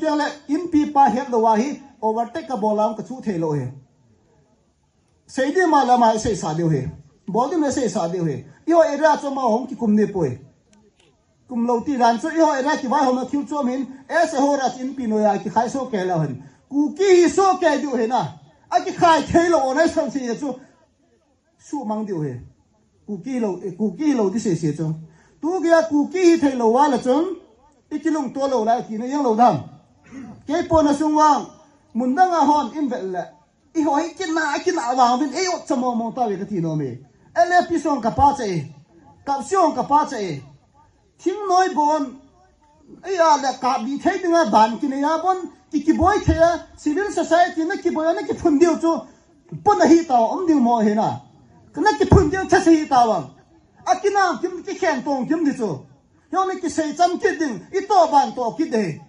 kia lại in pipa hết đồ hi overtake cái bolam cái chú thế lộ he xây đi mà là mà xây sa điều he bol đi mà xây sa điều he yêu era cho mà hông ki kum ne poi kum lâu ti ran cho yêu era ki vai hông na thiu cho min ese hora in pinoya ki khai so ke la hin ku ki so ke điều he na a ki khai thế lộ này sang si chu su mang điều he ku ki lâu đi xây cho tu kia ku ki thế lộ wa là chun ikilung to lo la ki ne yang lo dam ke pona sungwang mundanga hon in vel la I hoi kina wang bin e ot chamo mo ta we ka ti no me ele pisong ka pa che ka siong ka pa che thing noi bon e ya la ka bi thai dinga ban ki ne ya bon ki boy the civil society na ki boy na ki phun dio chu pon hi ta om ding mo he na kana ki phun dio cha hi ta wang akina kim ki khen tong kim di chu yo ne ki sei cham ki ding I to ban to ki de